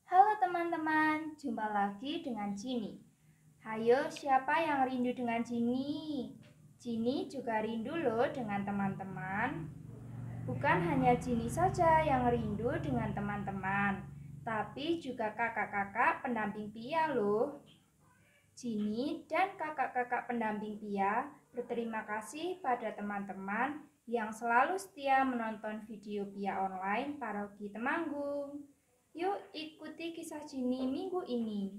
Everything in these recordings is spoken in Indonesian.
Halo teman-teman, jumpa lagi dengan Cini. Hayo, siapa yang rindu dengan Cini? Cini juga rindu loh dengan teman-teman. Bukan hanya Cini saja yang rindu dengan teman-teman, tapi juga kakak-kakak pendamping Pia loh. Cini dan kakak-kakak pendamping Pia berterima kasih pada teman-teman yang selalu setia menonton video Pia online Paroki Temanggung. Yuk ikuti kisah Cini minggu ini.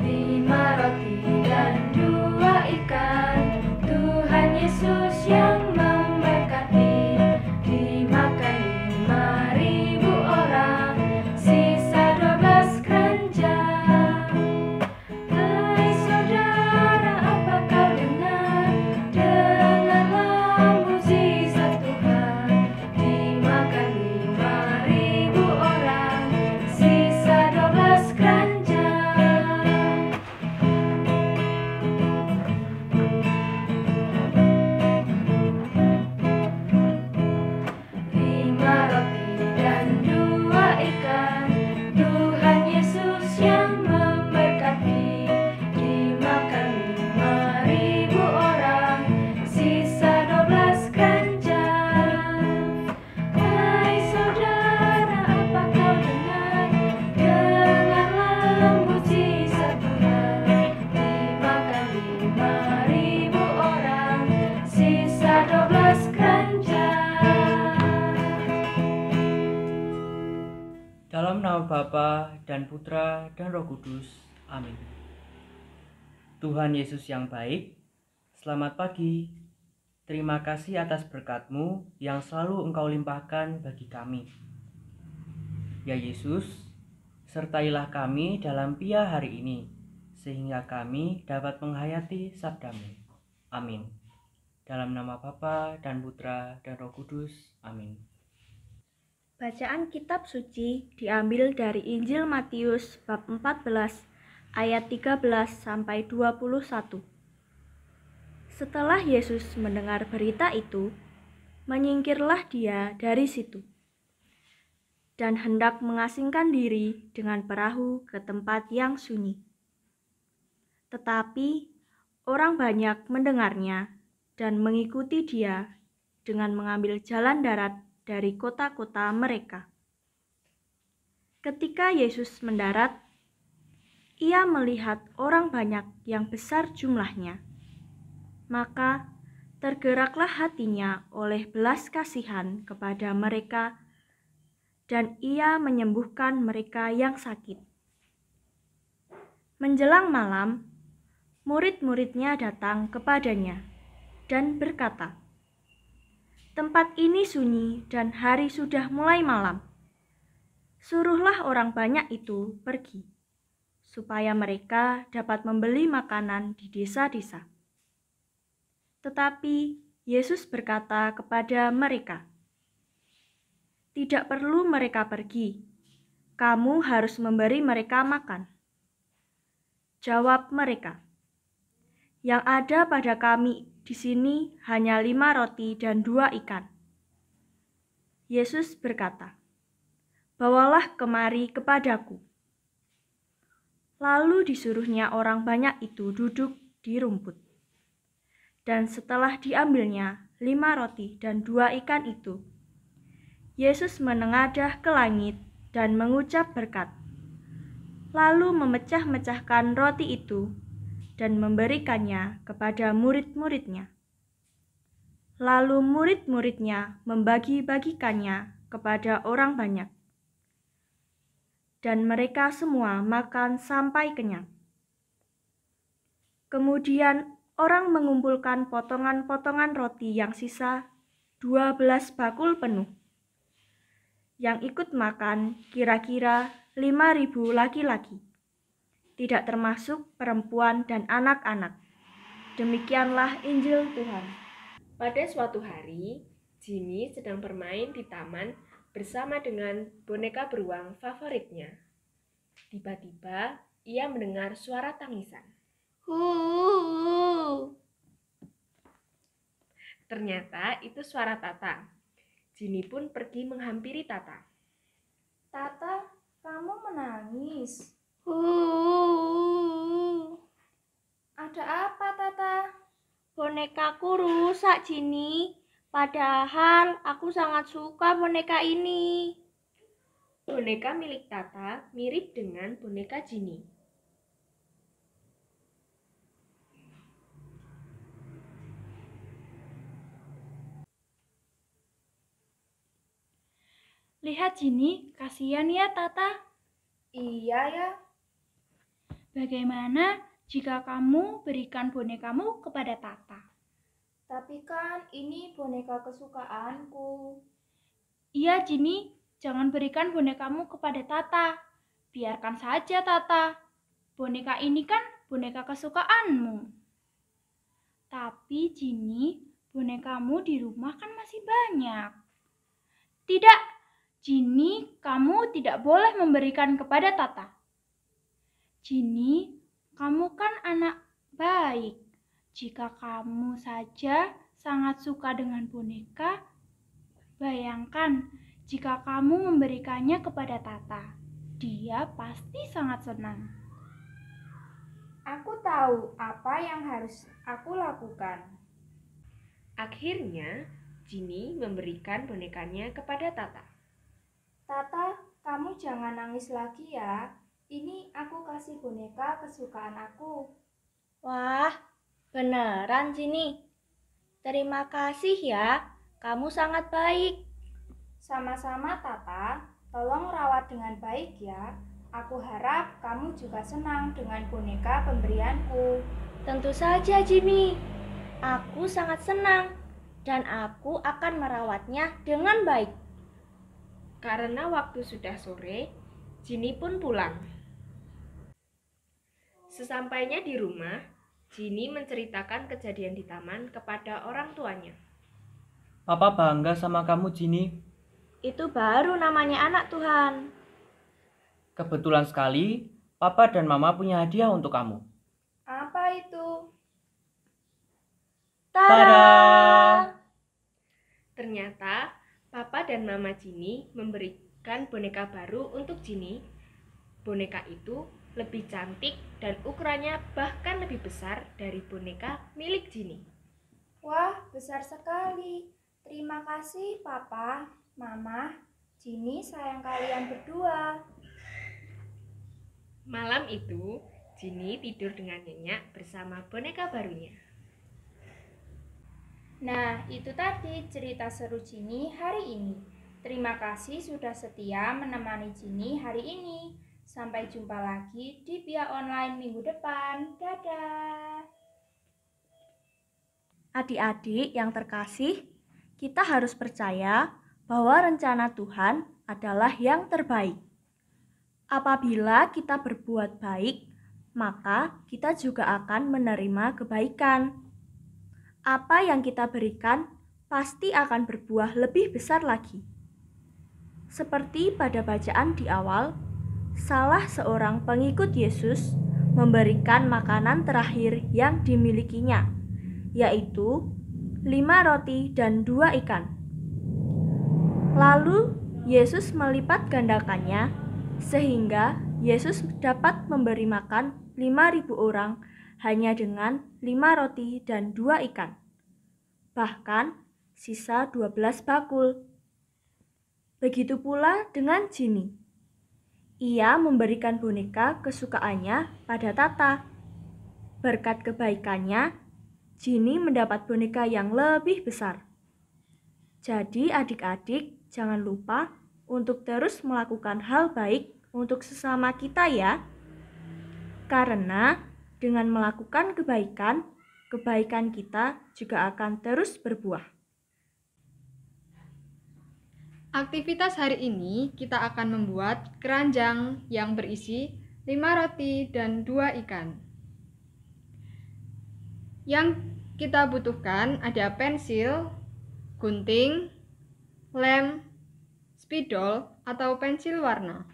Lima roti dan dua ikan, Tuhan Yesus yang memberkati. Dimakan 5.000 orang, sisa 12 keranjang. Hai saudara, apa kau dengar? Dengarlah mukjizat Tuhan. Dimakan 5.000 orang, sisa 12 keranjang. Lima roti dan dua ikan, Tuhan Yesus yang memberkati. Dimakan 5.000 orang, sisa 12 keranjang. Hai saudara, apa kau dengar? Dengarlah mukjizat Tuhan. Dimakan 5.000 orang, sisa 12 keranjang. Dalam nama Bapa dan Putra dan Roh Kudus. Amin. Tuhan Yesus yang baik, selamat pagi. Terima kasih atas berkat-Mu yang selalu Engkau limpahkan bagi kami. Ya Yesus, sertailah kami dalam Pia hari ini, sehingga kami dapat menghayati sabda-Mu. Amin. Dalam nama Bapa dan Putra dan Roh Kudus. Amin. Bacaan kitab suci diambil dari Injil Matius bab 14 ayat 13 sampai 21. Setelah Yesus mendengar berita itu, menyingkirlah dia dari situ dan hendak mengasingkan diri dengan perahu ke tempat yang sunyi. Tetapi orang banyak mendengarnya dan mengikuti dia dengan mengambil jalan darat dari kota-kota mereka. Ketika Yesus mendarat, Ia melihat orang banyak yang besar jumlahnya. Maka tergeraklah hatinya oleh belas kasihan kepada mereka, dan Ia menyembuhkan mereka yang sakit. Menjelang malam, murid-muridnya datang kepadanya dan berkata, "Tempat ini sunyi dan hari sudah mulai malam. Suruhlah orang banyak itu pergi, supaya mereka dapat membeli makanan di desa-desa." Tetapi Yesus berkata kepada mereka, "Tidak perlu mereka pergi, kamu harus memberi mereka makan." Jawab mereka, "Yang ada pada kami di sini hanya 5 roti dan 2 ikan." Yesus berkata, "Bawalah kemari kepadaku." Lalu disuruhnya orang banyak itu duduk di rumput. Dan setelah diambilnya 5 roti dan 2 ikan itu, Yesus menengadah ke langit dan mengucap berkat, lalu memecah-mecahkan roti itu dan memberikannya kepada murid-muridnya. Lalu murid-muridnya membagi-bagikannya kepada orang banyak. Dan mereka semua makan sampai kenyang. Kemudian orang mengumpulkan potongan-potongan roti yang sisa 12 bakul penuh. Yang ikut makan kira-kira 5.000 laki-laki, tidak termasuk perempuan dan anak-anak. Demikianlah Injil Tuhan. Pada suatu hari, Ginny sedang bermain di taman bersama dengan boneka beruang favoritnya. Tiba-tiba ia mendengar suara tangisan. Ternyata itu suara Tata. Ginny pun pergi menghampiri Tata. Tata, kamu menangis. Ada apa, Tata? Bonekaku rusak, Ginny. Padahal aku sangat suka boneka ini. Boneka milik Tata mirip dengan boneka Ginny. Lihat Ginny, kasihan ya Tata. Iya ya. Bagaimana jika kamu berikan bonekamu kepada Tata? Tapi kan ini boneka kesukaanku. Iya Ginny, jangan berikan bonekamu kepada Tata. Biarkan saja Tata. Boneka ini kan boneka kesukaanmu. Tapi Ginny, bonekamu di rumah kan masih banyak. Tidak, Ginny, kamu tidak boleh memberikan kepada Tata. Ginny, kamu kan anak baik. Jika kamu saja sangat suka dengan boneka, bayangkan jika kamu memberikannya kepada Tata. Dia pasti sangat senang. Aku tahu apa yang harus aku lakukan. Akhirnya, Ginny memberikan bonekanya kepada Tata. Tata, kamu jangan nangis lagi ya. Ini aku kasih boneka kesukaan aku. Wah, beneran Ginny. Terima kasih ya, kamu sangat baik. Sama-sama Tata, tolong rawat dengan baik ya. Aku harap kamu juga senang dengan boneka pemberianku. Tentu saja Ginny. Aku sangat senang dan aku akan merawatnya dengan baik. Karena waktu sudah sore, Ginny pun pulang. Sesampainya di rumah, Ginny menceritakan kejadian di taman kepada orang tuanya. Papa bangga sama kamu, Ginny. Itu baru namanya anak Tuhan. Kebetulan sekali, Papa dan Mama punya hadiah untuk kamu. Apa itu? Tada! Ternyata, Papa dan Mama Ginny memberikan boneka baru untuk Ginny. Boneka itu lebih cantik dan ukurannya bahkan lebih besar dari boneka milik Ginny. Wah, besar sekali. Terima kasih Papa, Mama. Ginny sayang kalian berdua. Malam itu, Ginny tidur dengan nyenyak bersama boneka barunya. Nah, itu tadi cerita seru Ginny hari ini. Terima kasih sudah setia menemani Ginny hari ini. Sampai jumpa lagi di Pia Online minggu depan. Dadah. Adik-adik yang terkasih, kita harus percaya bahwa rencana Tuhan adalah yang terbaik. Apabila kita berbuat baik, maka kita juga akan menerima kebaikan. Apa yang kita berikan pasti akan berbuah lebih besar lagi. Seperti pada bacaan di awal, salah seorang pengikut Yesus memberikan makanan terakhir yang dimilikinya, yaitu 5 roti dan 2 ikan. Lalu Yesus melipat gandakannya sehingga Yesus dapat memberi makan 5.000 orang hanya dengan 5 roti dan 2 ikan. Bahkan sisa 12 bakul. Begitu pula dengan Ginny. Ia memberikan boneka kesukaannya pada Tata. Berkat kebaikannya, Ginny mendapat boneka yang lebih besar. Jadi adik-adik jangan lupa untuk terus melakukan hal baik untuk sesama kita ya. Karena dengan melakukan kebaikan, kebaikan kita juga akan terus berbuah. Aktivitas hari ini kita akan membuat keranjang yang berisi 5 roti dan 2 ikan. Yang kita butuhkan ada pensil, gunting, lem, spidol, atau pensil warna.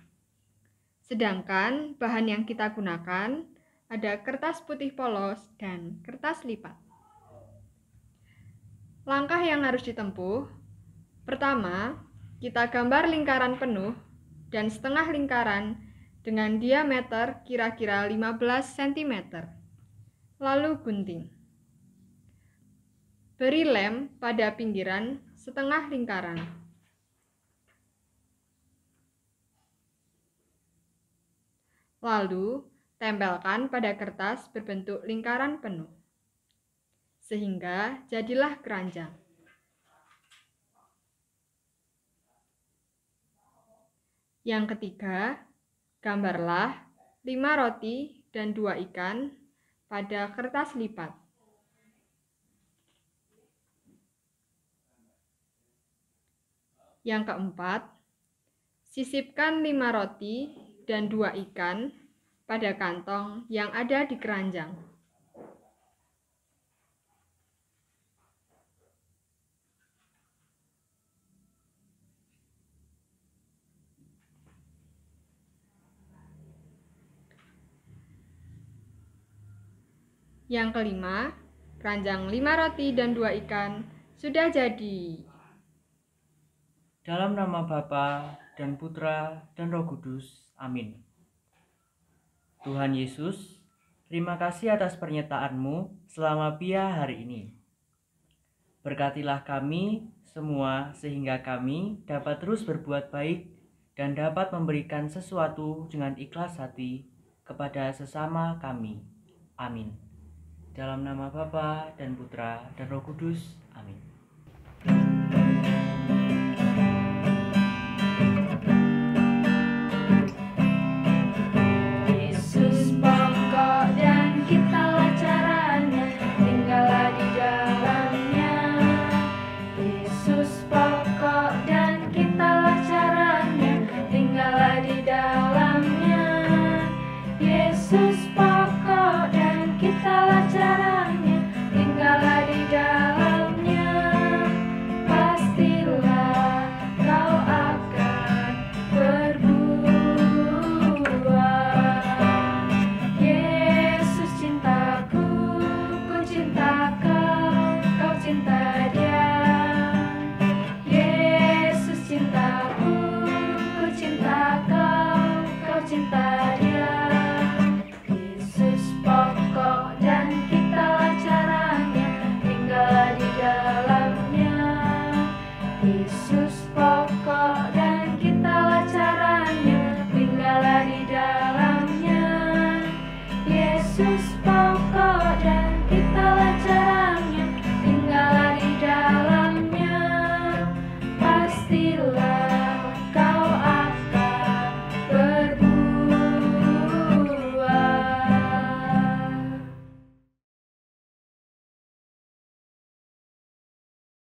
Sedangkan bahan yang kita gunakan ada kertas putih polos dan kertas lipat. Langkah yang harus ditempuh, pertama, kita gambar lingkaran penuh dan setengah lingkaran dengan diameter kira-kira 15 cm. Lalu gunting. Beri lem pada pinggiran setengah lingkaran. Lalu, tempelkan pada kertas berbentuk lingkaran penuh. Sehingga jadilah keranjang. Yang ketiga, gambarlah 5 roti dan 2 ikan pada kertas lipat. Yang keempat, sisipkan 5 roti dan 2 ikan pada kantong yang ada di keranjang. Yang kelima, keranjang 5 roti dan 2 ikan sudah jadi. Dalam nama Bapa dan Putra dan Roh Kudus. Amin. Tuhan Yesus, terima kasih atas penyertaan-Mu selama Pia hari ini. Berkatilah kami semua sehingga kami dapat terus berbuat baik dan dapat memberikan sesuatu dengan ikhlas hati kepada sesama kami. Amin. Dalam nama Bapa dan Putra dan Roh Kudus.